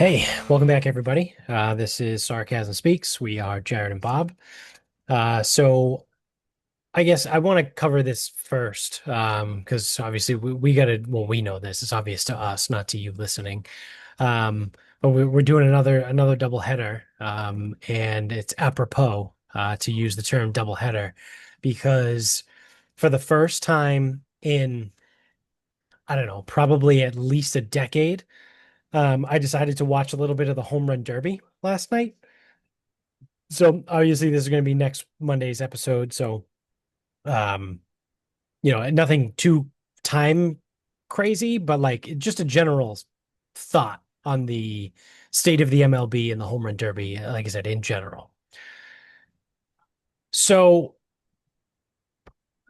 Hey, welcome back, everybody. This is Sarcasm Speaks. We are Jared and Bob. So I guess I want to cover this first, because obviously we gotta, well, we know this. It's obvious to us, not to you listening. Um, but we're doing another double header, and it's apropos to use the term double header because for the first time in, I don't know, probably at least a decade, I decided to watch a little bit of the Home Run Derby last night. So obviously this is going to be next Monday's episode. So um, nothing too time crazy, but like just a general thought on the state of the MLB and the Home Run Derby, like I said, in general. So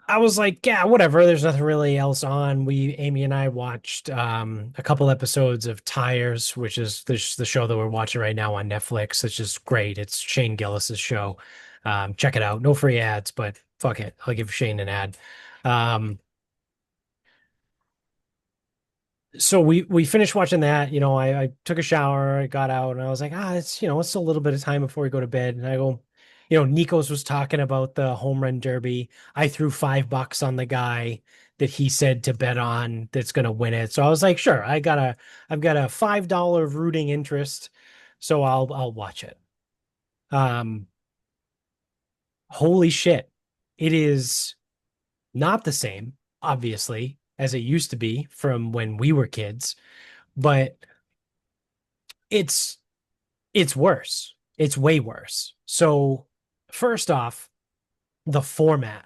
I was like, yeah, whatever. There's nothing really else on. Amy and I watched a couple episodes of Tires, which is the show that we're watching right now on Netflix. It's just great. It's Shane Gillis's show. Check it out. No free ads, but fuck it. I'll give Shane an ad. Um, so we finished watching that. I took a shower, I got out, and I was like, it's still a little bit of time before we go to bed. And I go, Nikos was talking about the home run derby. I threw $5 on the guy that he said to bet on that's gonna win it. So I was like, sure, I've got a $5 rooting interest, so I'll watch it. Um, Holy shit. It is not the same, obviously, as it used to be from when we were kids, but it's it's worse. It's way worse. So, first off, the format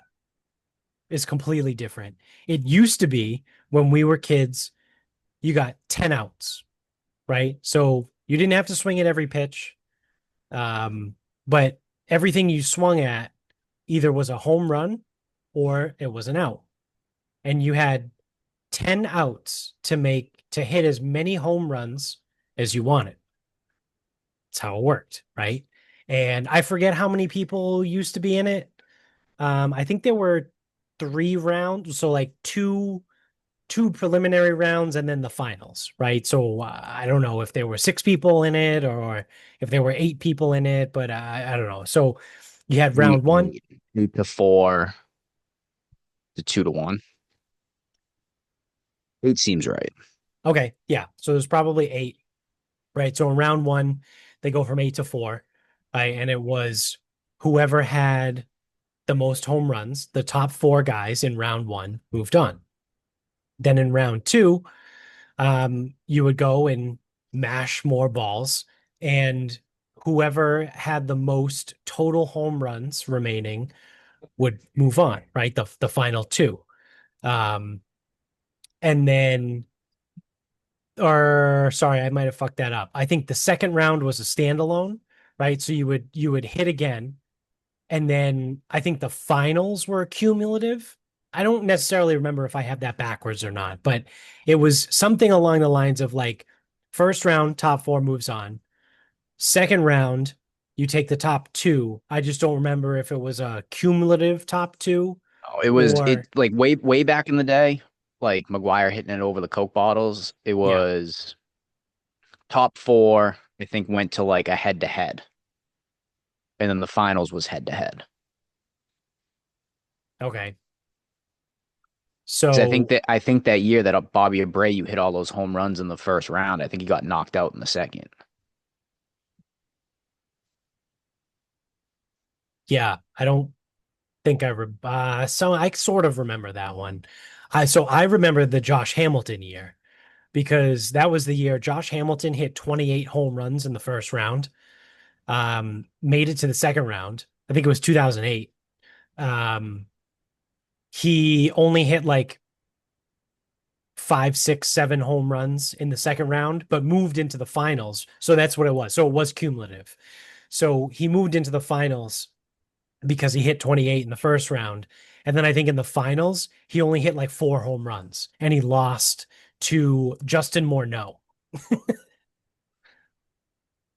is completely different. It used to be when we were kids, you got 10 outs, right? So you didn't have to swing at every pitch. But everything you swung at either was a home run or it was an out. And you had 10 outs to hit as many home runs as you wanted. That's how it worked, right? And I forget how many people used to be in it. I think there were 3 rounds, so like two preliminary rounds and then the finals, right? So I don't know if there were 6 people in it or if there were 8 people in it, but I don't know. So you had Maybe round one. 8 to 4 to 2 to 1. 8 seems right. Okay, yeah. So there's probably 8, right? So in round one, they go from 8 to 4, right? And it was whoever had the most home runs, the top 4 guys in round one moved on. Then in round two, you would go and mash more balls, and whoever had the most total home runs remaining would move on, right? The final two. Um, and then, or sorry, I might have fucked that up. I think the second round was a standalone, right? So you would hit again, and then I think the finals were cumulative. I don't necessarily remember if I have that backwards or not, but it was something along the lines of like first round, top 4 moves on. Second round, you take the top two. I just don't remember if it was a cumulative top two Oh, it or like way back in the day, like McGuire hitting it over the Coke bottles. It yeah. was top 4, I think went to like a head to head. And then the finals was head to head. Okay. Because So I think that year that Bobby Abreu hit all those home runs in the first round, I think he got knocked out in the second. yeah, I don't think so I sort of remember that one. I remember the Josh Hamilton year because that was the year Josh Hamilton hit 28 home runs in the first round. Made it to the second round. I think it was 2008. Um, he only hit like 5, 6, 7 home runs in the second round, but moved into the finals. So that's what it was. So it was cumulative. So he moved into the finals because he hit 28 in the first round. And then I think in the finals, he only hit like 4 home runs and he lost to Justin Morneau.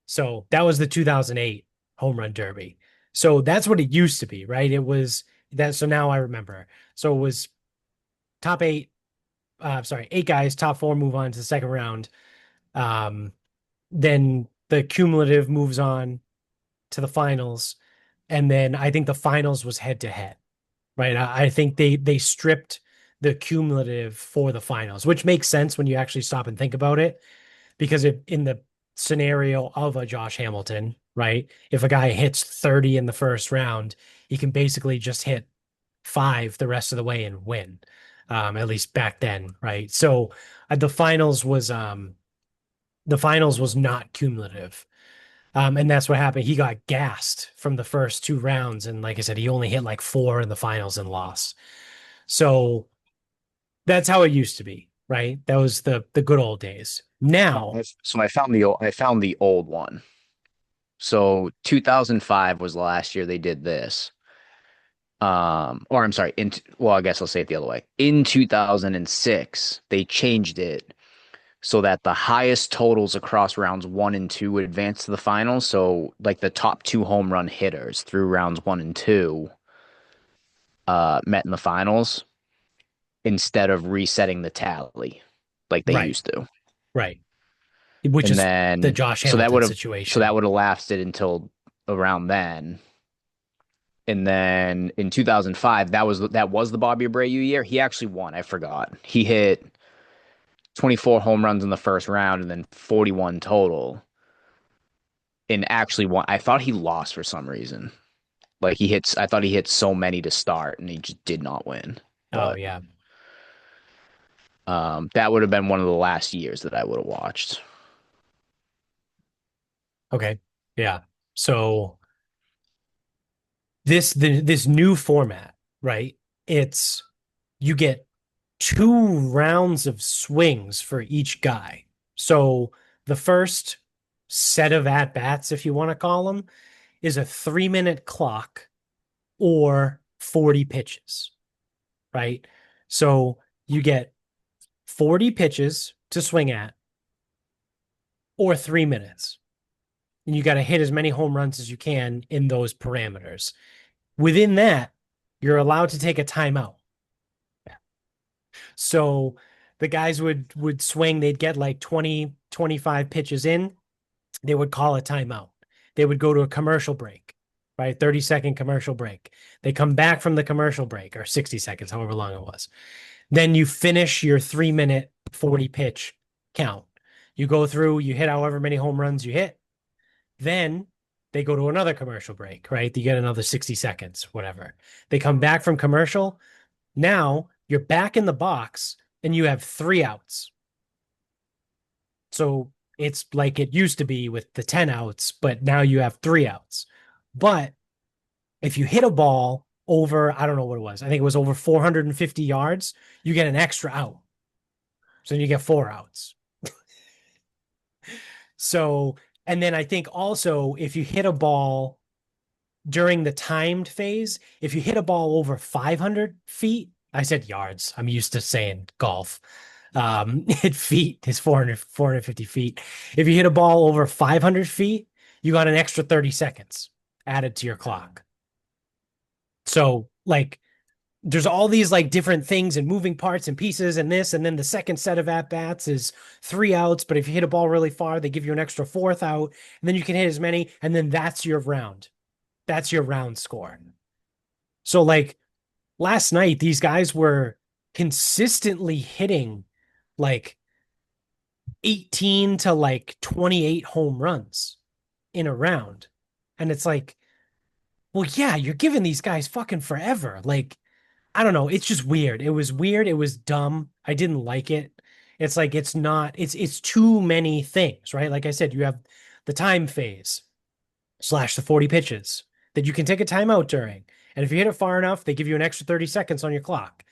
So that was the 2008 home run derby. So that's what it used to be, right? It was that. So now I remember. So it was top 8, sorry, 8 guys, top 4 move on to the second round. Um, then the cumulative moves on to the finals, and then I think the finals was head to head, right? I think they stripped the cumulative for the finals, which makes sense when you actually stop and think about it, because if in the scenario of a Josh Hamilton, right, if a guy hits 30 in the first round, he can basically just hit five the rest of the way and win. At least back then, right? So the finals was not cumulative. And that's what happened. He got gassed from the first two rounds. And like I said, he only hit like four in the finals and lost. So that's how it used to be, right? That was the good old days. Now, So I found the old one. So 2005 was the last year they did this. Or I'm sorry, well, I guess I'll say it the other way. In 2006, they changed it so that the highest totals across rounds one and two would advance to the finals. So like the top two home run hitters through rounds one and two met in the finals instead of resetting the tally like they right, used to. right. Which And is the then Josh so that Hamilton would have so that situation. would have lasted until around then. And then in 2005, that was the Bobby Abreu year. He actually won. I forgot. He hit 24 home runs in the first round and then 41 total. And actually won. I thought he lost for some reason. Like I thought he hit so many to start and he just did not win. Oh But yeah. that would have been one of the last years that I would have watched. Okay. Yeah. So this new format, right? It's you get two rounds of swings for each guy. So the first set of at bats, if you want to call them, is a 3 minute clock or 40 pitches, right? So you get 40 pitches to swing at or 3 minutes. And you got to hit as many home runs as you can in those parameters. Within that, you're allowed to take a timeout. So the guys would swing, they'd get like 20, 25 pitches in, they would call a timeout. They would go to a commercial break, right? 30-second commercial break. They come back from the commercial break, or 60 seconds, however long it was. Then you finish your 3 minute 40 pitch count. You go through, you hit however many home runs you hit. Then they go to another commercial break, right? You get another 60 seconds, whatever. They come back from commercial. Now you're back in the box and you have three outs. So it's like it used to be with the 10 outs, but now you have three outs. But if you hit a ball over, I don't know what it was, I think it was over 450 yards, you get an extra out. So then you get four outs. So, and then I think also if you hit a ball during the timed phase, if you hit a ball over 500 feet, I said yards. I'm used to saying golf. Hit feet is 450 feet. If you hit a ball over 500 feet, you got an extra 30 seconds added to your clock. So, like, there's all these like different things and moving parts and pieces and this. And then the second set of at bats is three outs. But if you hit a ball really far, they give you an extra fourth out. And then you can hit as many. And then that's your round. That's your round score. So, like, last night, these guys were consistently hitting like 18 to like 28 home runs in a round. And it's like, well, yeah, you're giving these guys fucking forever. Like, I don't know. It's just weird. It was weird. It was dumb. I didn't like it. It's like it's not, it's too many things, right? Like I said, you have the time phase slash the 40 pitches that you can take a timeout during. And if you hit it far enough, they give you an extra 30 seconds on your clock.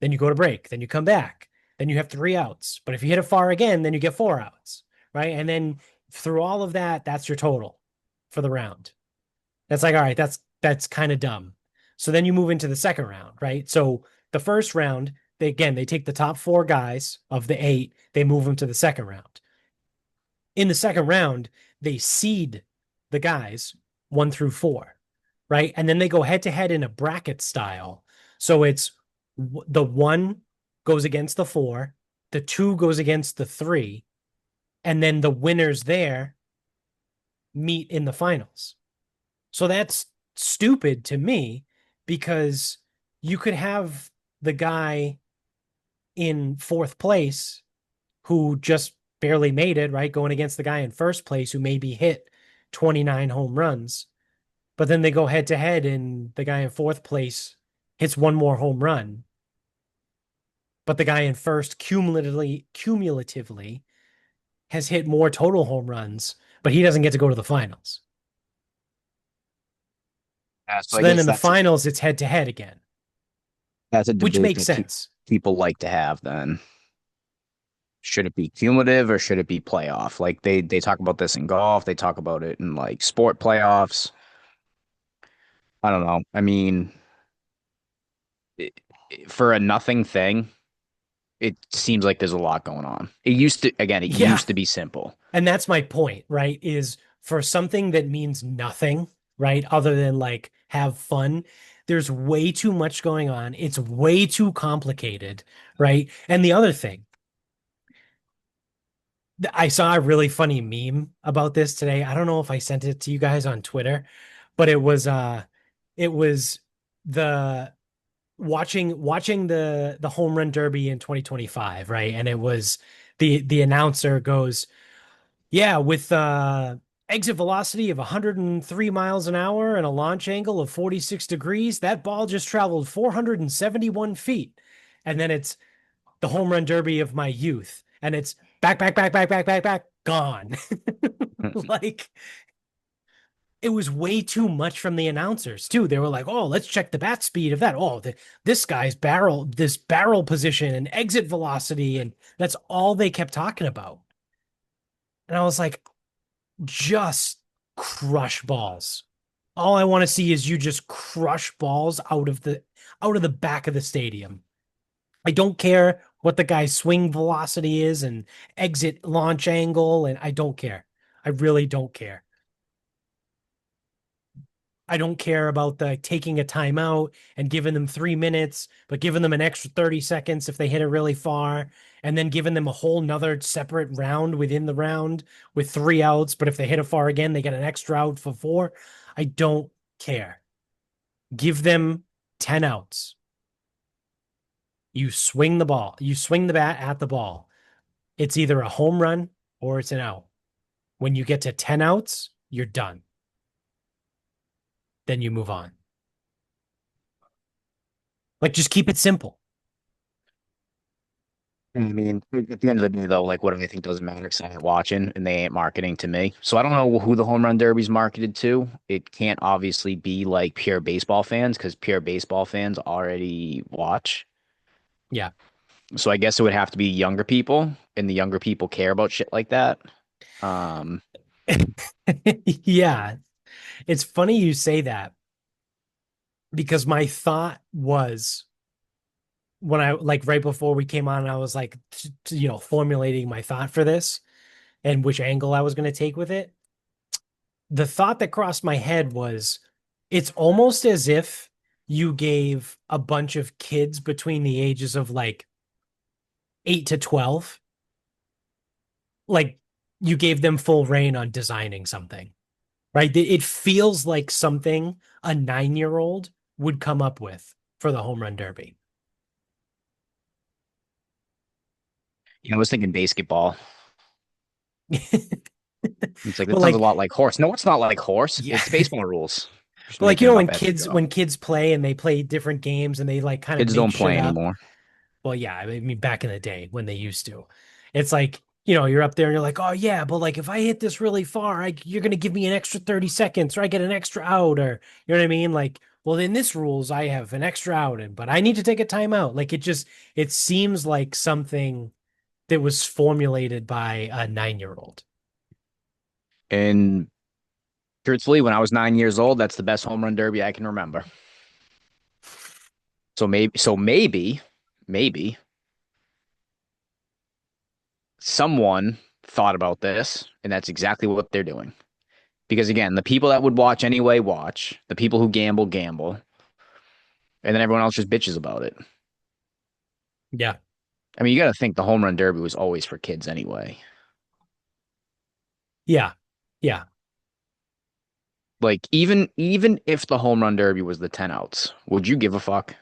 Then you go to break. Then you come back. Then you have three outs. But if you hit it far again, then you get four outs, right? And then through all of that, that's your total for the round. That's like, all right, that's kind of dumb. So then you move into the second round, right? So the first round, they take the top four guys of the eight, they move them to the second round. In the second round, they seed the guys one through four, right? And then they go head to head in a bracket style. So it's the one goes against the four, the two goes against the three, and then the winners there meet in the finals. So that's stupid to me because you could have the guy in fourth place who just barely made it, right? Going against the guy in first place who maybe hit 29 home runs. But then they go head to head and the guy in fourth place hits one more home run. But the guy in first cumulatively has hit more total home runs, but he doesn't get to go to the finals. Yeah, so So I then guess in the finals, it's head to head again, that's a which debate makes that sense. people like to have then. Should it be cumulative or should it be playoff? Like they talk about this in golf, they talk about it in like sport playoffs. I don't know. I mean, for a nothing thing, it seems like there's a lot going on. It Yeah. used to be simple. And that's my point, right? Is for something that means nothing, right? Other than like have fun, there's way too much going on. It's way too complicated, right? And the other thing, I saw a really funny meme about this today. I don't know if I sent it to you guys on Twitter, but it was the watching the home run derby in 2025, right? And it was the announcer goes, yeah, with exit velocity of 103 miles an hour and a launch angle of 46 degrees, that ball just traveled 471 feet. And then it's the home run derby of my youth. And it's back, gone. Like it was way too much from the announcers too. They were like, "Oh, let's check the bat speed of that. Oh, this guy's this barrel position and exit velocity, and that's all they kept talking about." And I was like, "Just crush balls. All I want to see is you just crush balls out of the back of the stadium. I don't care what the guy's swing velocity is and exit launch angle, and I don't care. I really don't care. I don't care about the taking a timeout and giving them 3 minutes, but giving them an extra 30 seconds if they hit it really far, and then giving them a whole nother separate round within the round with 3 outs. But if they hit it far again, they get an extra out for four. I don't care. Give them 10 outs. You swing the ball, you swing the bat at the ball. It's either a home run or it's an out. When you get to 10 outs, you're done. Then you move on. Like, just keep it simple. I mean, at the end of the day, though, like, what do I think doesn't matter? Because I ain't watching and they ain't marketing to me. So I don't know who the home run derby's marketed to. It can't obviously be like pure baseball fans because pure baseball fans already watch. Yeah. So I guess it would have to be younger people, and the younger people care about shit like that. Um, Yeah. It's funny you say that because my thought was when I like right before we came on, I was like, formulating my thought for this and which angle I was going to take with it. The thought that crossed my head was it's almost as if you gave a bunch of kids between the ages of like 8 to 12, like you gave them full reign on designing something, right? It feels like something a 9-year-old would come up with for the home run derby. I was thinking basketball. It's like But that sounds a like, lot like horse. No, it's not like horse. yeah. It's baseball rules. Just But like, making it up when as we kids go. when kids play and they play different games and they like kind of Kids make don't shit play up. anymore. Well, yeah, I mean back in the day when they used to. It's like, you're up there and you're like, "Oh yeah, but like if I hit this really far, you're going to give me an extra 30 seconds or I get an extra out or you know what I mean? Like, well, in this rules I have an extra out and but I need to take a timeout." Like it seems like something that was formulated by a 9-year-old. And truthfully, when I was 9 years old, that's the best home run derby I can remember. Maybe someone thought about this, and that's exactly what they're doing. Because again, the people that would watch anyway watch. The people who gamble gamble, and then everyone else just bitches about it. Yeah. I mean, you got to think the home run derby was always for kids anyway. Yeah. Yeah. Like even if the home run derby was the 10 outs, would you give a fuck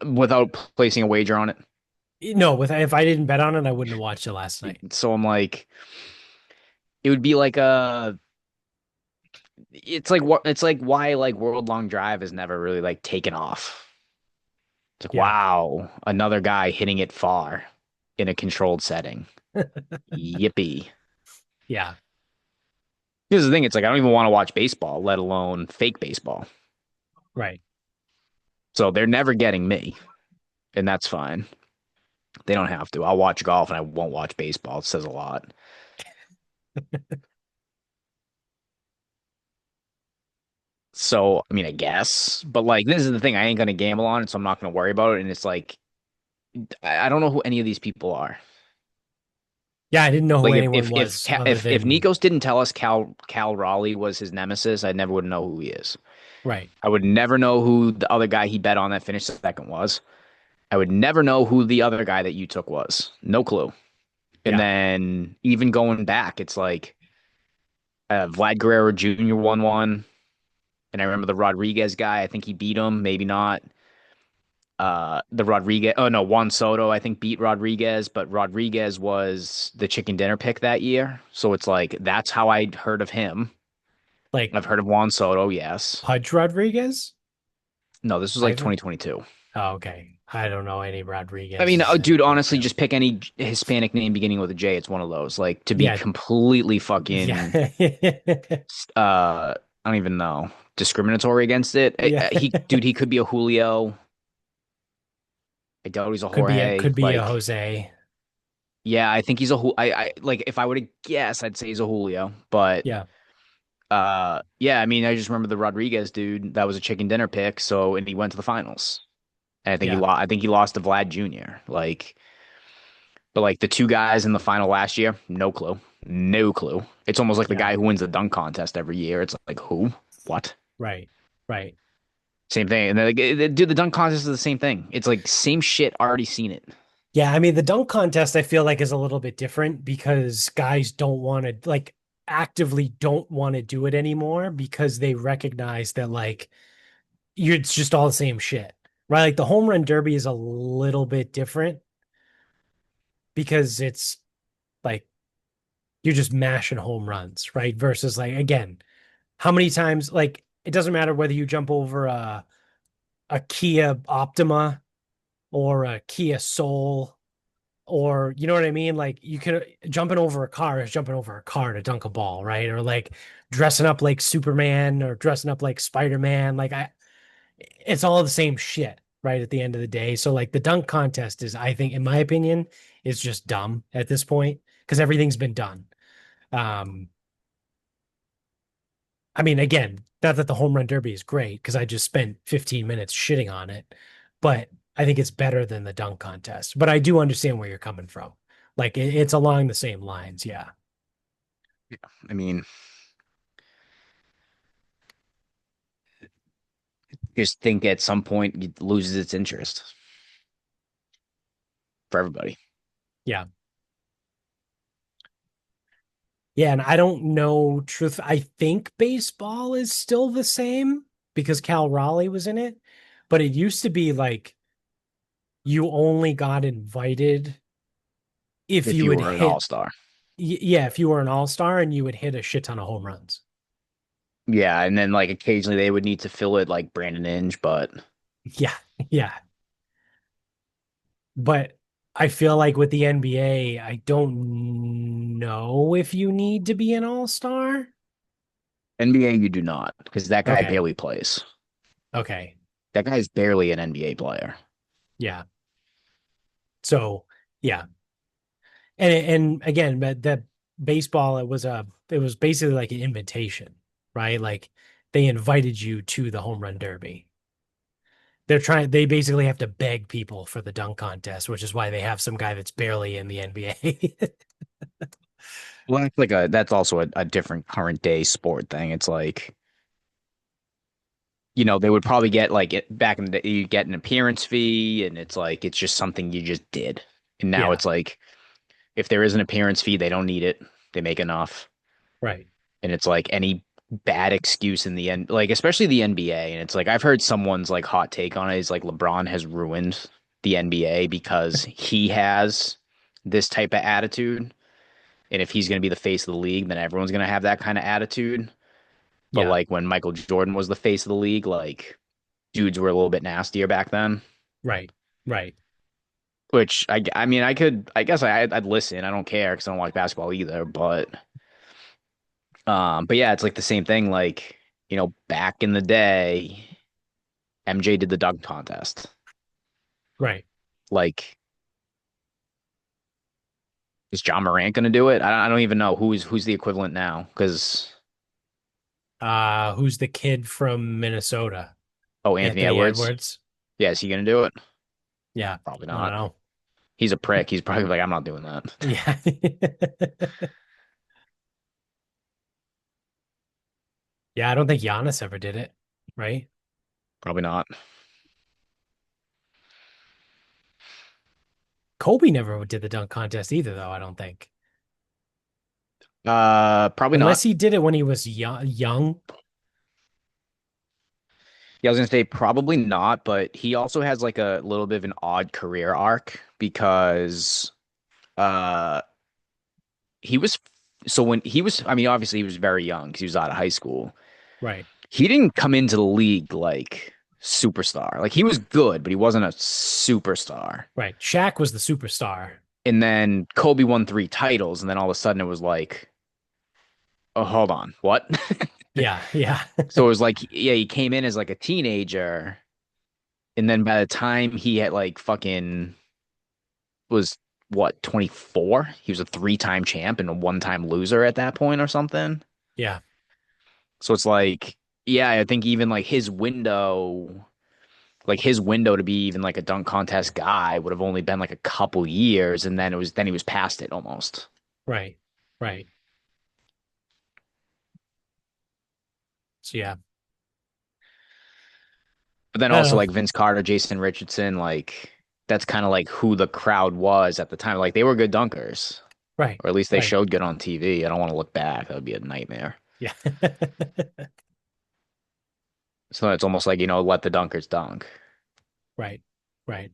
without placing a wager on it? No, with if I didn't bet on it, I wouldn't have watched it last night. So I'm like, it would be like a it's like what it's like why like World Long Drive has never really like taken off. It's like, Yeah. wow, another guy hitting it far in a controlled setting. Yippee. Yeah. Here's the thing, it's like I don't even want to watch baseball, let alone fake baseball. Right. So they're never getting me, and that's fine. They don't have to. I'll watch golf and I won't watch baseball. It says a lot. So, I mean, I guess, but like this is the thing, I ain't gonna gamble on it, so I'm not gonna worry about it. And it's like I don't know who any of these people are. Yeah, I didn't know who Like anyone was other if than Nikos didn't tell us Cal Raleigh was his nemesis, I never would know who he is. right. I would never know who the other guy he bet on that finished second was. I would never know who the other guy that you took was. No clue. And Yeah. then even going back, it's like Vlad Guerrero Jr. won one, and I remember the Rodriguez guy. I think he beat him, maybe not. The Rodriguez. Oh no, Juan Soto I think beat Rodriguez, but Rodriguez was the chicken dinner pick that year. So it's like that's how I heard of him. Like I've heard of Juan Soto, yes. Pudge Rodriguez? No, this was like Ivan? 2022. Oh, okay. I don't know any I mean, Rodriguez's oh, in dude, honestly, detail. just pick any Hispanic name beginning with a J. It's one of those. Like to be Yeah. completely fucking, Yeah. I don't even know, discriminatory against it. Yeah. He could be a Julio. I doubt he's a Could be Jorge. a Like, Jose. yeah, I think he's a I like if I were to guess, I'd say he's a Julio. But Yeah. yeah, I mean, I just remember the Rodriguez dude that was a chicken dinner pick. So and he went to the finals, and I think he Yeah. lost. I think he lost to Vlad Jr. Like, but like the two guys in the final last year, no clue, no clue. It's almost like the Yeah. guy who wins the dunk contest every year. It's like who, what? Right. Right. Same thing. And then, like, dude, the dunk contest is the same thing. It's like same shit. Already seen it. Yeah, I mean the dunk contest I feel like is a little bit different because guys don't want to like actively don't want to do it anymore because they recognize that like it's just all the same shit. Right? Like the home run derby is a little bit different because it's like you're just mashing home runs, right? Versus like again, how many times like it doesn't matter whether you jump over a Kia Optima or a Kia Soul or you know what I mean? Like you could jumping over a car is jumping over a car to dunk a ball, right? Or like dressing up like Superman or dressing up like Spider-Man. Like it's all the same shit, right? At the end of the day. So like the dunk contest is, I think, in my opinion, is just dumb at this point because everything's been done. Um, I mean, again, not that the home run derby is great because I just spent 15 minutes shitting on it, but I think it's better than the dunk contest. But I do understand where you're coming from. Like it's along the same lines. Yeah. I mean, just think at some point it loses its interest for everybody. Yeah. Yeah. And I don't know truth. I think baseball is still the same because Cal Raleigh was in it, but it used to be like you only got invited if If you you would were an hit, all-star. yeah, if you were an all-star and you would hit a shit ton of home runs. Yeah, and then like occasionally they would need to fill it like Brandon Inge, but Yeah. Yeah. But I feel like with the NBA, I don't know if you need to be an all-star. NBA you do not because that guy Okay. barely plays. Okay. That guy's barely an NBA player. Yeah. So, yeah. And again, but the baseball, it was basically like an invitation, right? Like they invited you to the home run derby. They basically have to beg people for the dunk contest, which is why they have some guy that's barely in the NBA. Well, that's also a different current day sport thing. It's like, they would probably get like back in the day, you get an appearance fee, and it's like it's just something you just did. And now Yeah. it's like if there is an appearance fee, they don't need it. They make enough. Right. And it's like bad excuse in the end, like especially the NBA. And it's like I've heard someone's like hot take on it is like LeBron has ruined the NBA because he has this type of attitude. And if he's going to be the face of the league, then everyone's going to have that kind of attitude. But Yeah, like when Michael Jordan was the face of the league, like dudes were a little bit nastier back then. right, right. Which I mean, I guess I'd listen. I don't care because I don't like basketball either. But yeah, it's like the same thing. Like, back in the day, MJ did the dunk contest. Right. Like, is John Morant going to do it? I don't even know who's the equivalent now. Because Who's the kid from Minnesota? oh, Anthony Anthony Edwards, Edwards. yeah, is he going to do it? Yeah, Probably I don't not. know. He's a prick. He's probably like, I'm not doing that. Yeah. Yeah, I don't think Giannis ever did it, right? Probably not. Kobe never did the dunk contest either, though, I don't think. Probably Unless not. he did it when he was young. Yeah, I was gonna say probably not, but he also has like a little bit of an odd career arc because uh he was so when he was I mean obviously he was very young because he was out of high school. Right, He didn't come into the league like superstar. Like he was good, but he wasn't a superstar. right. Shaq was the superstar. And then Kobe won 3 titles, and then all of a sudden it was like, oh, hold on, what? Yeah, yeah, So it was like, yeah, he came in as like a teenager, and then by the time he had like fucking was what 24, he was a 3-time champ and a 1-time loser at that point or something. yeah, So it's like, yeah, I think even like his window to be even like a dunk contest guy would have only been like a couple years, and then he was past it almost. right, right. So yeah, But then I don't also know. like Vince Carter, Jason Richardson, like that's kind of like who the crowd was at the time. Like they were good dunkers, Right, or at least they right. showed good on TV. I don't want to look back; that would be a nightmare. Yeah, So it's almost like let the dunkers dunk. right, right.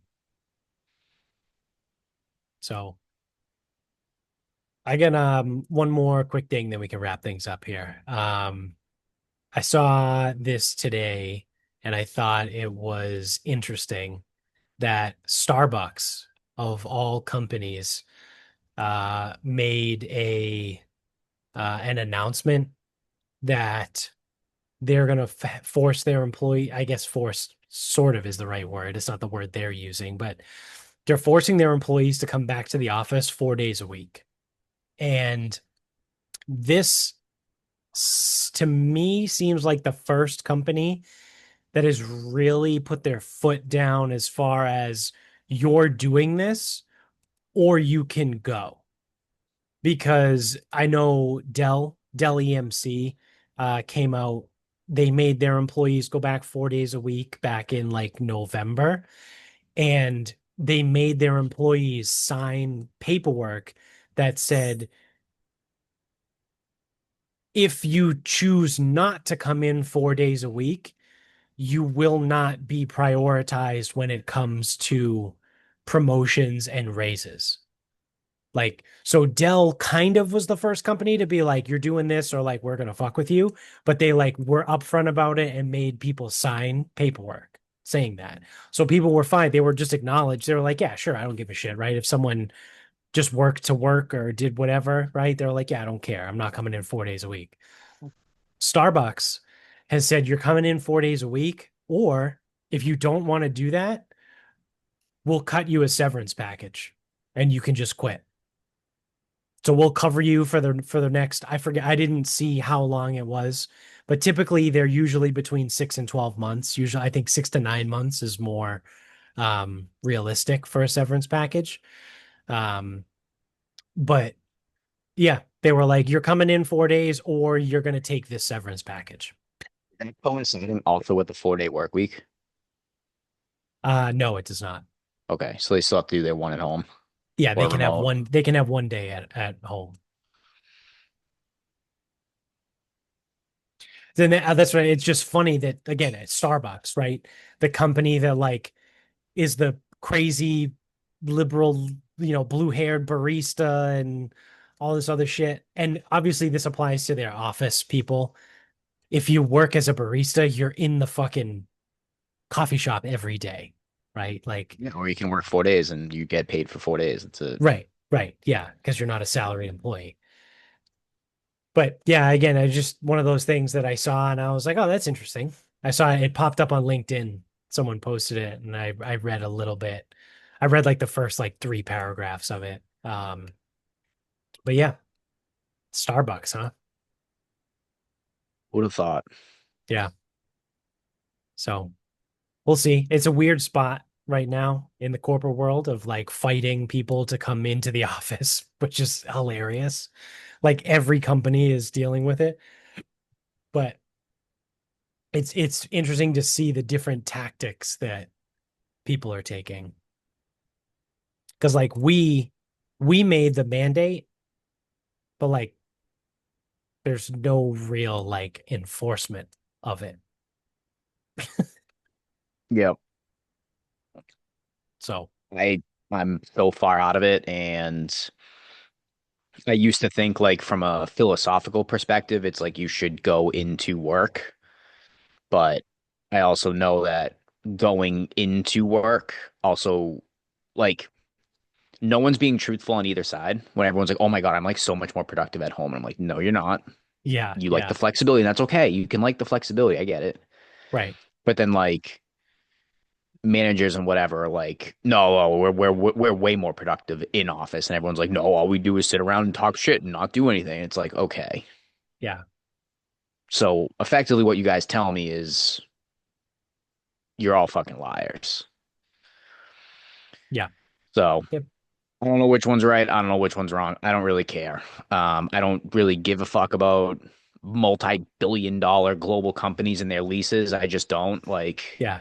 So I got one more quick thing, then we can wrap things up here. I saw this today and I thought it was interesting that Starbucks, of all companies, made a an announcement that they're going to force their employee, I guess force sort of is the right word. It's not the word they're using, but they're forcing their employees to come back to the office 4 days a week. And this to me seems like the first company that has really put their foot down as far as you're doing this or you can go. Because I know Dell EMC came out. They made their employees go back 4 days a week back in like November, and they made their employees sign paperwork that said if you choose not to come in 4 days a week, you will not be prioritized when it comes to promotions and raises. Like, so Dell kind of was the first company to be like, you're doing this or like, we're going to fuck with you. But they like were upfront about it and made people sign paperwork saying that. So people were fine. They were just acknowledged. They were like, yeah, sure. I don't give a shit. Right. If someone just worked to work or did whatever, right. They're like, yeah, I don't care. I'm not coming in 4 days a week. Starbucks has said you're coming in 4 days a week, or if you don't want to do that, we'll cut you a severance package and you can just quit. So we'll cover you for the next, I forget, I didn't see how long it was, but typically they're usually between 6 and 12 months. Usually I think 6 to 9 months is more realistic for a severance package. Um, but yeah, they were like, you're coming in 4 days or you're going to take this severance package. And coinciding also with the 4-day work week. No, it does not. Okay, so they still have to do their one at home Yeah, or remote. they can have 1 day at home. Then that's right. It's just funny that again, it's Starbucks, right? The company that like is the crazy liberal, blue-haired barista and all this other shit. And obviously this applies to their office people. If you work as a barista, you're in the fucking coffee shop every day, right? Like, Yeah, or you can work 4 days and you get paid for 4 days. It's a right, right. Yeah, because you're not a salary employee. But yeah, again, it's just one of those things that I saw and I was like, oh, that's interesting. I saw it popped up on LinkedIn. Someone posted it and I read a little bit. I read like the first like three paragraphs of it. But yeah, Starbucks, huh? would have thought. Yeah. So we'll see. It's a weird spot right now in the corporate world of like fighting people to come into the office, which is hilarious. Like every company is dealing with it, but it's interesting to see the different tactics that people are taking. Because like we made the mandate, but like there's no real like enforcement of it. Yep. So I I'm so far out of it, and I used to think like from a philosophical perspective, it's like you should go into work, but I also know that going into work also like no one's being truthful on either side. When everyone's like, "Oh my God, I'm like so much more productive at home." And I'm like, "No, you're not. yeah, You like the yeah, flexibility, and that's okay. You can like the flexibility. I get it." right. But then like managers and whatever are like, "No, oh, we're way more productive in office." And everyone's like, "No, all we do is sit around and talk shit and not do anything." It's like, "Okay." Yeah, So effectively what you guys tell me is you're all fucking liars. yeah, So yep, I don't know which one's right. I don't know which one's wrong. I don't really care. I don't really give a fuck about multi-billion dollar global companies and their leases. I just don't. Like, yeah,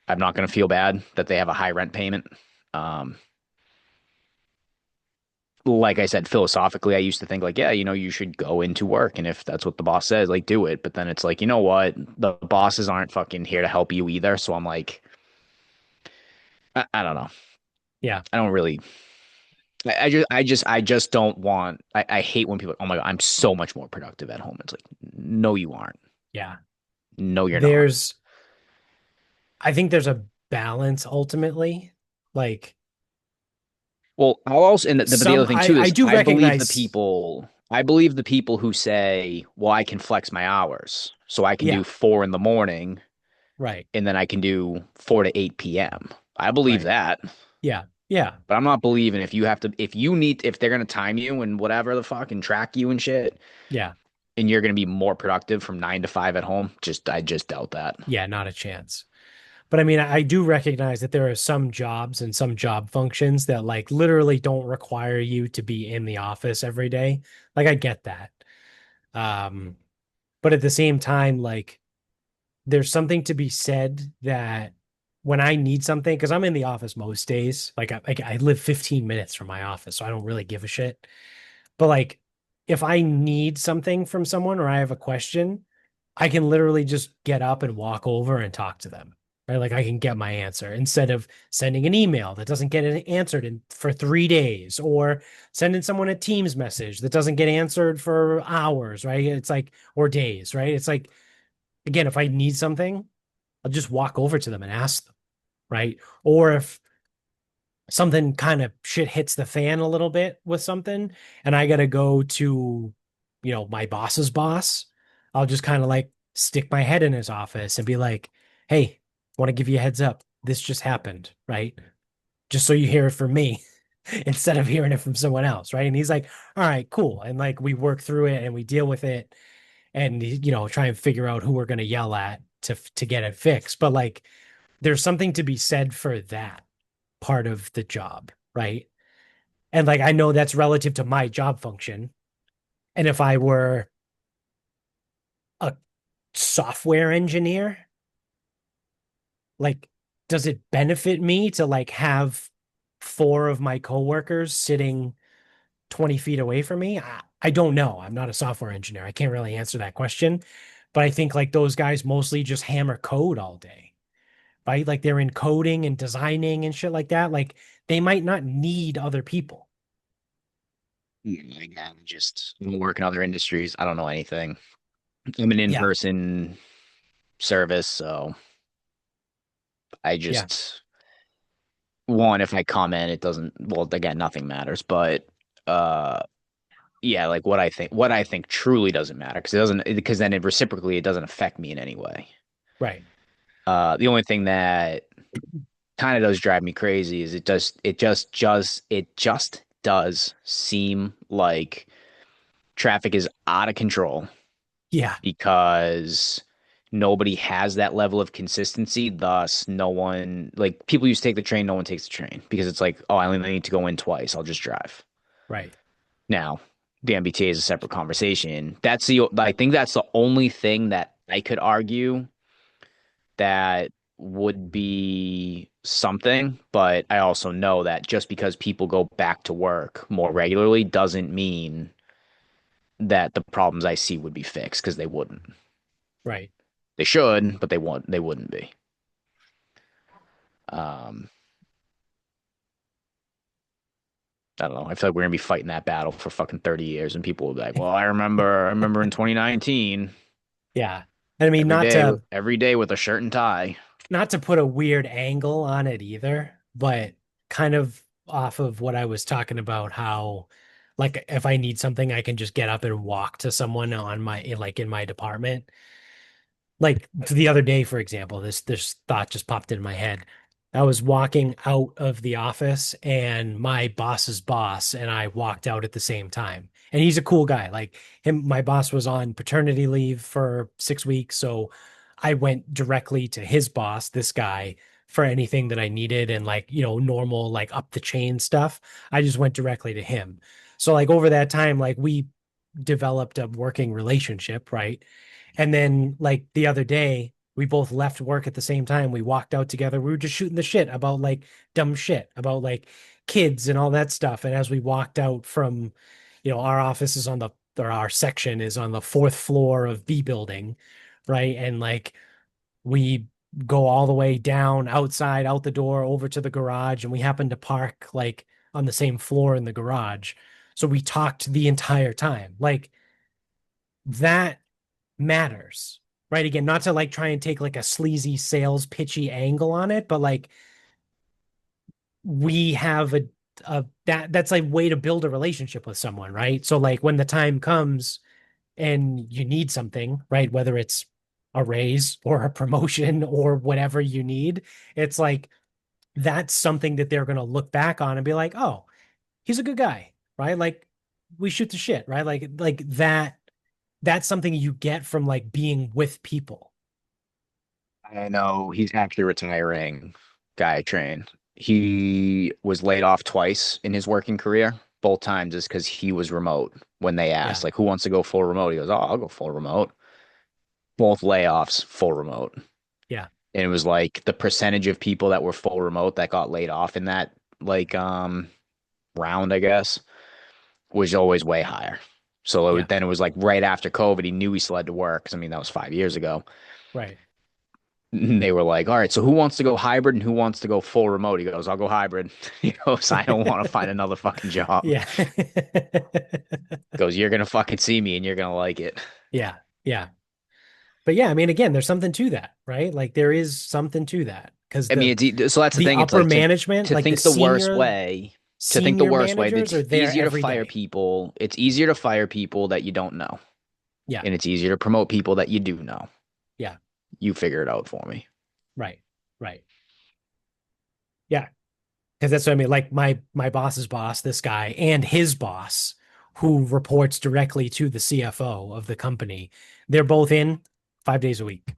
I'm not going to feel bad that they have a high rent payment. Um, like I said, philosophically, I used to think like, yeah, you should go into work, and if that's what the boss says, like, do it. But then it's like, you know what? The bosses aren't fucking here to help you either. So I'm like, I don't know. yeah, I don't really. I just don't want. I hate when people. Oh my God, I'm so much more productive at home. It's like, no, you aren't. yeah. No, you're not. There's I think there's a balance ultimately. Like Well, I'll also, and the some other thing too I is, do I believe the recognize, people. I believe the people who say, "Well, I can flex my hours, so I can do yeah, 4 in the morning, right, and then I can do 4 to 8 p.m." I believe right. that, Yeah, yeah, but I'm not believing if they're gonna time you and whatever the fuck and track you and shit, yeah, and you're gonna be more productive from 9 to 5 at home. I just doubt that. yeah, not a chance. But I mean, I do recognize that there are some jobs and some job functions that like literally don't require you to be in the office every day. Like I get that. Um, but at the same time, like there's something to be said that when I need something, because I'm in the office most days, like I live 15 minutes from my office, so I don't really give a shit. But like if I need something from someone or I have a question, I can literally just get up and walk over and talk to them. Right? Like I can get my answer instead of sending an email that doesn't get answered for 3 days or sending someone a Teams message that doesn't get answered for hours, right? It's like, or days, right? It's like, again, if I need something, I'll just walk over to them and ask them, right? Or if something kind of shit hits the fan a little bit with something and I got to go to, my boss's boss, I'll just kind of like stick my head in his office and be like, hey, want to give you a heads up. This just happened, right? Just so you hear it from me instead of hearing it from someone else, right? And he's like, all right, cool. And like we work through it and we deal with it and, try and figure out who we're going to yell at to get it fixed. But like there's something to be said for that part of the job, right? And like I know that's relative to my job function. And if I were a software engineer, like does it benefit me to like have four of my coworkers sitting 20 feet away from me? I don't know. I'm not a software engineer. I can't really answer that question. But I think like those guys mostly just hammer code all day, right? Like they're in coding and designing and shit like that. Like they might not need other people. Again, just work in other industries. I don't know anything. I'm an Yeah. in-person service, so I Yeah. just one, if I comment, it doesn't, well, again, nothing matters, but uh yeah, like what I think truly doesn't matter because it doesn't, because then it reciprocally it doesn't affect me in any way. Right. The only thing that kind of does drive me crazy is it just does seem like traffic is out of control Yeah. because nobody has that level of consistency. Thus, no one, like, people used to take the train, no one takes the train because it's like, oh, I only need to go in twice. I'll just drive. Right. Now, the MBTA is a separate conversation. I think that's the only thing that I could argue that would be something, but I also know that just because people go back to work more regularly doesn't mean that the problems I see would be fixed because they wouldn't. Right. They should, but they wouldn't be. Um, I don't know. I feel like we're gonna be fighting that battle for fucking 30 years, and people will be like, "Well, I remember in 2019, Yeah. I mean, every day, every day with a shirt and tie." not to put a weird angle on it either, but kind of off of what I was talking about, how like if I need something, I can just get up and walk to someone on my like in my department. Like the other day, for example, this thought just popped in my head. I was walking out of the office and my boss's boss and I walked out at the same time. And he's a cool guy. Like him, my boss was on paternity leave for 6 weeks. So I went directly to his boss, this guy, for anything that I needed and like, normal, like up the chain stuff. I just went directly to him. So like over that time, like we developed a working relationship, right? And then like the other day, we both left work at the same time. We walked out together. We were just shooting the shit about like dumb shit, about like kids and all that stuff. And as we walked out from, our office is on the or our section is on the fourth floor of B building, right? And like we go all the way down outside, out the door, over to the garage, and we happen to park like on the same floor in the garage. So we talked the entire time. Like that matters, right? Again, not to like try and take like a sleazy sales pitchy angle on it, but like we have a that's like way to build a relationship with someone, right? So like when the time comes and you need something, right? Whether it's a raise or a promotion or whatever you need, it's like that's something that they're going to look back on and be like, oh, he's a good guy, right? Like we shoot the shit, right? Like that's something you get from like being with people. I know he's actually retiring, guy train. He was laid off twice in his working career. Both times is because he was remote when they asked, Yeah. like, who wants to go full remote? He goes, oh, I'll go full remote. Both layoffs, full remote. Yeah. And it was like the percentage of people that were full remote that got laid off in that, like, round, I guess, was always way higher. So Yeah. then it was like right after COVID, he knew he still had to work. 'Cause I mean, that was 5 years ago. Right. They were like, all right, so who wants to go hybrid and who wants to go full remote? He goes, I'll go hybrid. He goes, I don't want to find another fucking job. Yeah. He goes, you're gonna fucking see me and you're gonna like it. Yeah. Yeah. But yeah, I mean, again, there's something to that, right? Like there is something to that because I mean, so that's the the thing. It's upper like management, to like the think the worst senior way, to think the senior worst way. managers It's are there easier to every fire day. people. It's easier to fire people that you don't know, Yeah. and it's easier to promote people that you do know. Yeah. You figure it out for me. Right. Right. Yeah. Because that's what I mean. Like my boss's boss, this guy, and his boss, who reports directly to the CFO of the company, they're both in 5 days a week.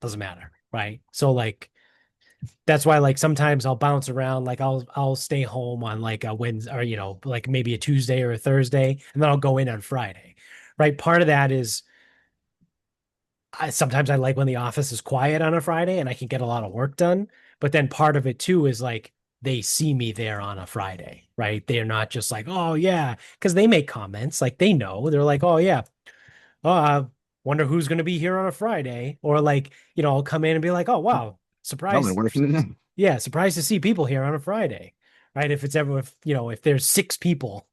Doesn't matter, right? So like that's why like sometimes I'll bounce around. Like I'll stay home on like a Wednesday or like maybe a Tuesday or a Thursday, and then I'll go in on Friday. Right. Part of that is sometimes I like when the office is quiet on a Friday and I can get a lot of work done. But then part of it too is like they see me there on a Friday, right? They're not just like, oh yeah, because they make comments like they know. They're like, oh yeah, oh, I wonder who's going to be here on a Friday, or like, I'll come in and be like, oh wow, I've been surprise, working today. yeah, surprised to see people here on a Friday, right? If it's ever, if there's six people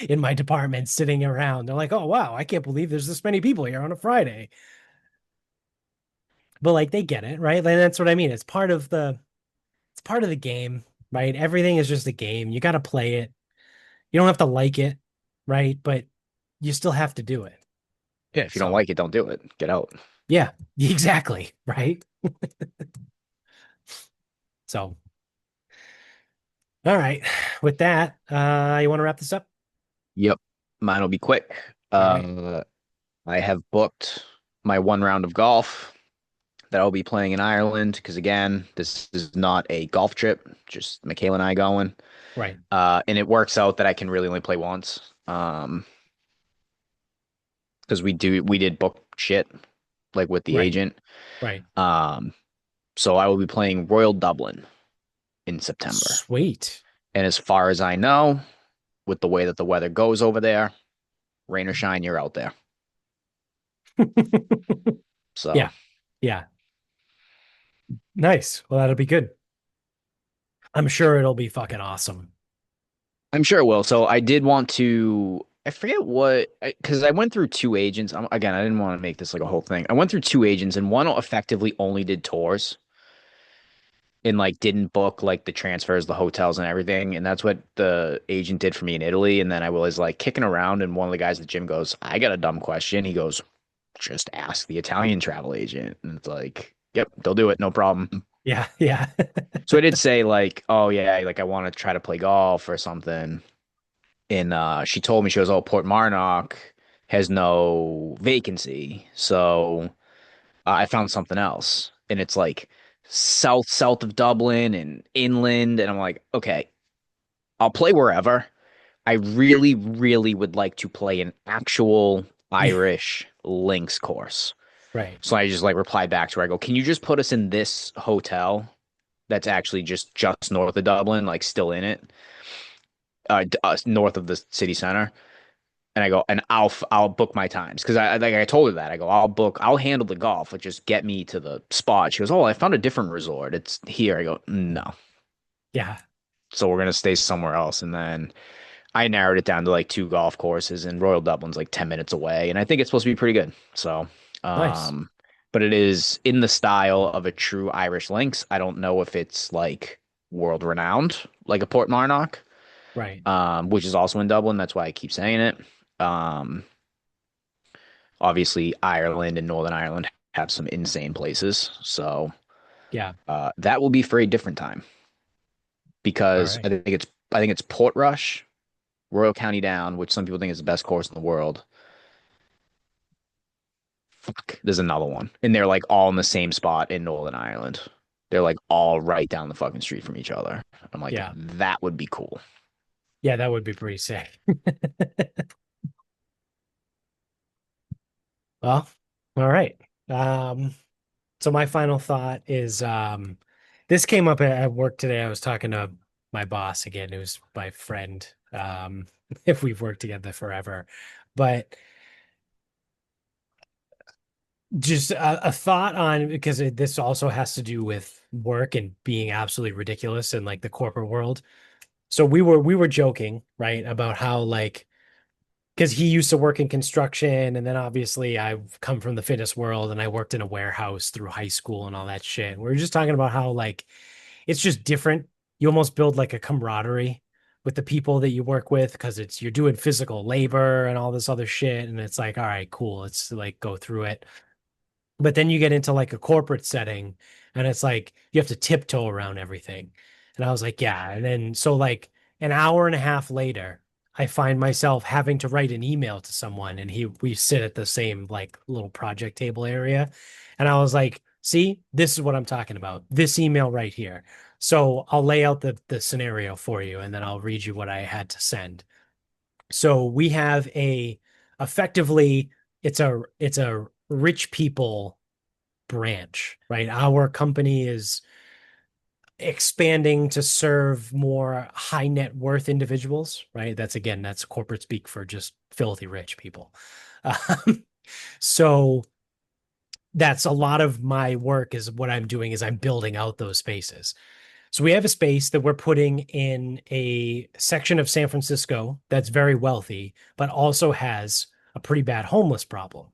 in my department sitting around, they're like, oh wow, I can't believe there's this many people here on a Friday. But like they get it, right? And that's what I mean. It's part of the game, right? Everything is just a game. You got to play it. You don't have to like it, right? But you still have to do it. Yeah, if you don't So, like it, don't do it. Get out. yeah, exactly, right? So, all right. With that, you want to wrap this up? Yep. Mine will be quick. All right. I have booked my one round of golf that I'll be playing in Ireland because again, this is not a golf trip, just Michaela and I going. Right. And it works out that I can really only play once. Because we did book shit like with the Right. agent. Right. Um, so I will be playing Royal Dublin in September. Sweet. And as far as I know, with the way that the weather goes over there, rain or shine, you're out there. So Yeah. Yeah. Nice. Well, that'll be good. I'm sure it'll be fucking awesome. I'm sure it will. So I did want to, I forget what, because I went through two agents. Again, I didn't want to make this like a whole thing. I went through two agents, and one effectively only did tours and like didn't book like the transfers, the hotels, and everything. And that's what the agent did for me in Italy. And then I was like kicking around, and one of the guys at the gym goes, "I got a dumb question." He goes, "Just ask the Italian travel agent." And it's like, "Yep, they'll do it, no problem." Yeah. Yeah. So I did say like, "Oh yeah, like I want to try to play golf or something." And she told me, she goes, "Oh, Port Marnock has no vacancy, so I found something else." And it's like south of Dublin and inland, and I'm like, okay, I'll play wherever. I really, really would like to play an actual Yeah. Irish links course. Right. So I just like replied back to her. I go, "Can you just put us in this hotel that's actually just north of Dublin, like still in it, north of the city center?" And I go, and I'll book my times because I told her that. I go, I'll handle the golf, but just get me to the spot. She goes, "Oh, I found a different resort. It's here." I go, "No." Yeah. So we're gonna stay somewhere else. And then I narrowed it down to like two golf courses, and Royal Dublin's like 10 minutes away, and I think it's supposed to be pretty good. So, Nice. um, but it is in the style of a true Irish links. I don't know if it's like world renowned, like a Port Marnock, Right. which is also in Dublin. That's why I keep saying it. Um, Obviously, Ireland and Northern Ireland have some insane places. So Yeah. that will be for a different time All because right. I think it's Portrush, Royal County Down, which some people think is the best course in the world. Fuck, there's another one, and they're like all in the same spot in Northern Ireland. They're like all right down the fucking street from each other. I'm like, Yeah. that would be cool. Yeah, that would be pretty sick. Well, all right. Um, so my final thought is this came up at work today. I was talking to my boss again, who's my friend. If we've worked together forever. But just a thought on because this also has to do with work and being absolutely ridiculous in like the corporate world. So we were joking, right, about how like because he used to work in construction, and then obviously I've come from the fitness world and I worked in a warehouse through high school and all that shit. We were just talking about how like it's just different. You almost build like a camaraderie with the people that you work with because you're doing physical labor and all this other shit, and it's like, all right, cool, let's like go through it. But then you get into like a corporate setting and it's like you have to tiptoe around everything. And I was like, yeah. And then so like an hour and a half later, I find myself having to write an email to someone and we sit at the same like little project table area. And I was like, see, this is what I'm talking about. This email right here. So I'll lay out the scenario for you and then I'll read you what I had to send. So we have a effectively it's a rich people branch, right? Our company is expanding to serve more high net worth individuals, right? That's again, that's corporate speak for just filthy rich people. Um, so that's a lot of my work is what I'm doing is I'm building out those spaces. So we have a space that we're putting in a section of San Francisco that's very wealthy, but also has a pretty bad homeless problem.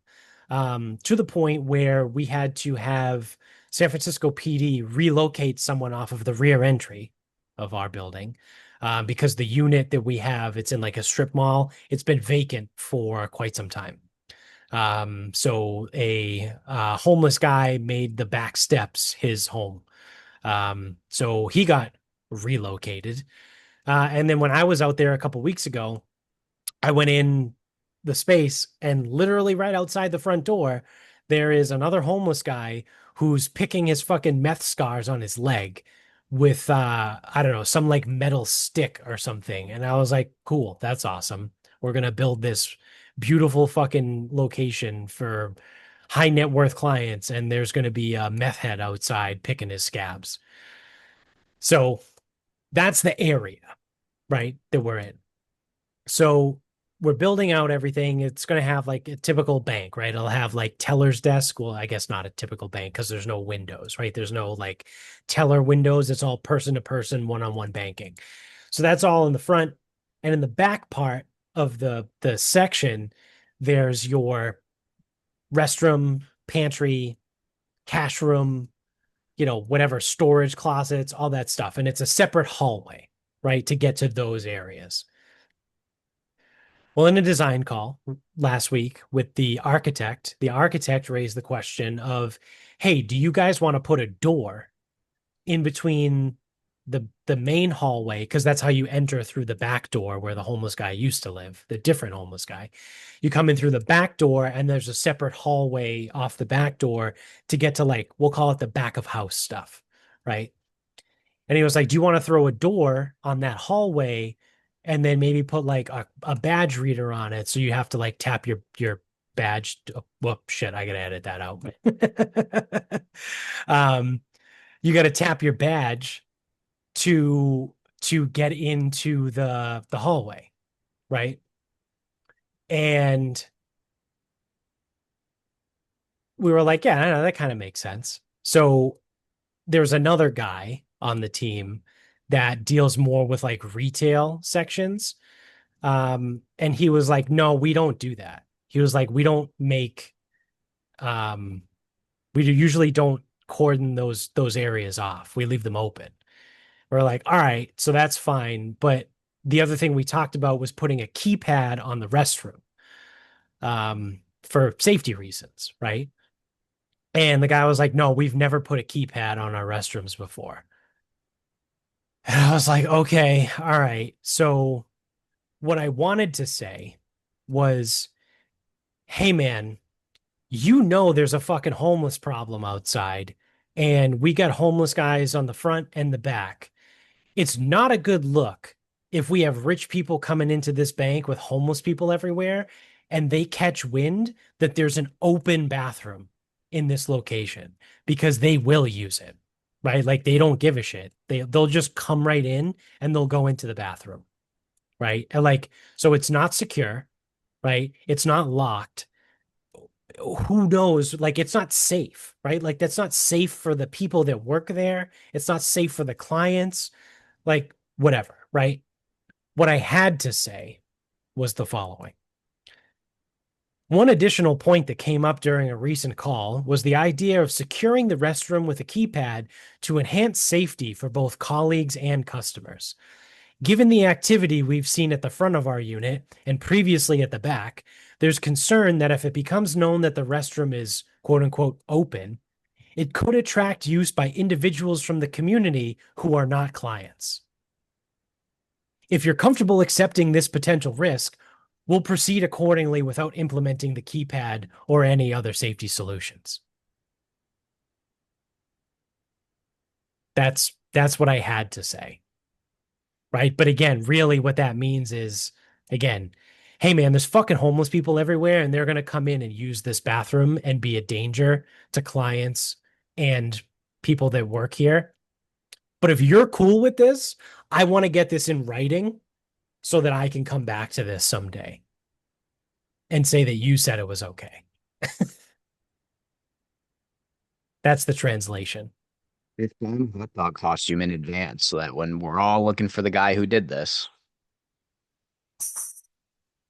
To the point where we had to have San Francisco PD relocate someone off of the rear entry of our building, because the unit that we have, it's in like a strip mall. It's been vacant for quite some time. So a homeless guy made the back steps his home. So he got relocated. And then when I was out there a couple weeks ago, I went in the space and literally right outside the front door, there is another homeless guy who's picking his fucking meth scars on his leg with I don't know, some like metal stick or something. And I was like, cool, that's awesome. We're gonna build this beautiful fucking location for high net worth clients, and there's gonna be a meth head outside picking his scabs. So that's the area, right, that we're in. So we're building out everything. It's going to have like a typical bank, right? It'll have like teller's desk. Well, I guess not a typical bank because there's no windows, right? There's no like teller windows. It's all person to person, one-on-one banking. So that's all in the front. And in the back part of the section, there's your restroom, pantry, cash room, whatever, storage closets, all that stuff. And it's a separate hallway, right, to get to those areas. Well, in a design call last week with the architect raised the question of, hey, do you guys want to put a door in between the main hallway? Because that's how you enter through the back door where the homeless guy used to live, the different homeless guy. You come in through the back door, and there's a separate hallway off the back door to get to, like, we'll call it the back of house stuff, right? And he was like, do you want to throw a door on that hallway and then maybe put like a badge reader on it? So you have to like tap your badge. Oh, whoop, shit, I gotta edit that out. um, you gotta tap your badge to get into the hallway, right? And we were like, yeah, I know that kind of makes sense. So there's another guy on the team that deals more with like retail sections. And he was like, no, we don't do that. He was like, we don't make, um, usually don't cordon those areas off. We leave them open. We're like, all right, so that's fine. But the other thing we talked about was putting a keypad on the restroom, for safety reasons, right? And the guy was like, no, we've never put a keypad on our restrooms before. And I was like, okay, all right. So what I wanted to say was, hey, man, there's a fucking homeless problem outside, and we got homeless guys on the front and the back. It's not a good look if we have rich people coming into this bank with homeless people everywhere and they catch wind that there's an open bathroom in this location, because they will use it, right? Like they don't give a shit. They'll just come right in and they'll go into the bathroom, right? And like, so it's not secure, right? It's not locked. Who knows? Like, it's not safe, right? Like, that's not safe for the people that work there. It's not safe for the clients, like, whatever, right? What I had to say was the following. One additional point that came up during a recent call was the idea of securing the restroom with a keypad to enhance safety for both colleagues and customers. Given the activity we've seen at the front of our unit and previously at the back, there's concern that if it becomes known that the restroom is quote unquote open, it could attract use by individuals from the community who are not clients. If you're comfortable accepting this potential risk, we'll proceed accordingly without implementing the keypad or any other safety solutions. That's what I had to say. Right. But again, really what that means is, again, hey man, there's fucking homeless people everywhere, and they're going to come in and use this bathroom and be a danger to clients and people that work here. But if you're cool with this, I want to get this in writing so that I can come back to this someday and say that you said it was okay. That's the translation. It's done hot dog costume in advance so that when we're all looking for the guy who did this,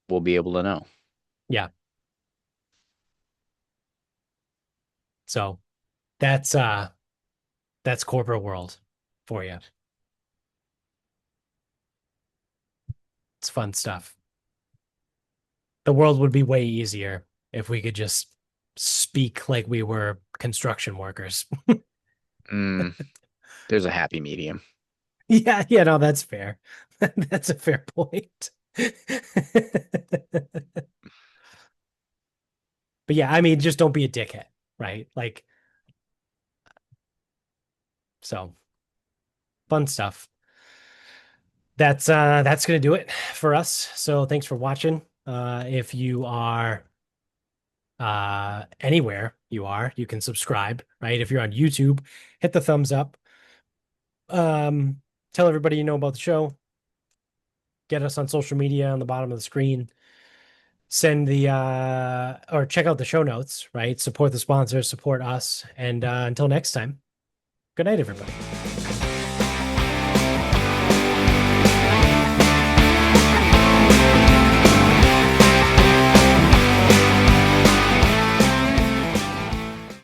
we'll be able to know. Yeah. So that's corporate world for you. It's fun stuff. The world would be way easier if we could just speak like we were construction workers. Mm, there's a happy medium. Yeah, yeah, no, that's fair. That's a fair point. But yeah, I mean, just don't be a dickhead, right? Like, so fun stuff. That's gonna do it for us. So thanks for watching. If you are anywhere you are, you can subscribe, right? If you're on YouTube, hit the thumbs up. Tell everybody you know about the show. Get us on social media on the bottom of the screen. Send the or check out the show notes, right? Support the sponsors, support us. And until next time, good night, everybody.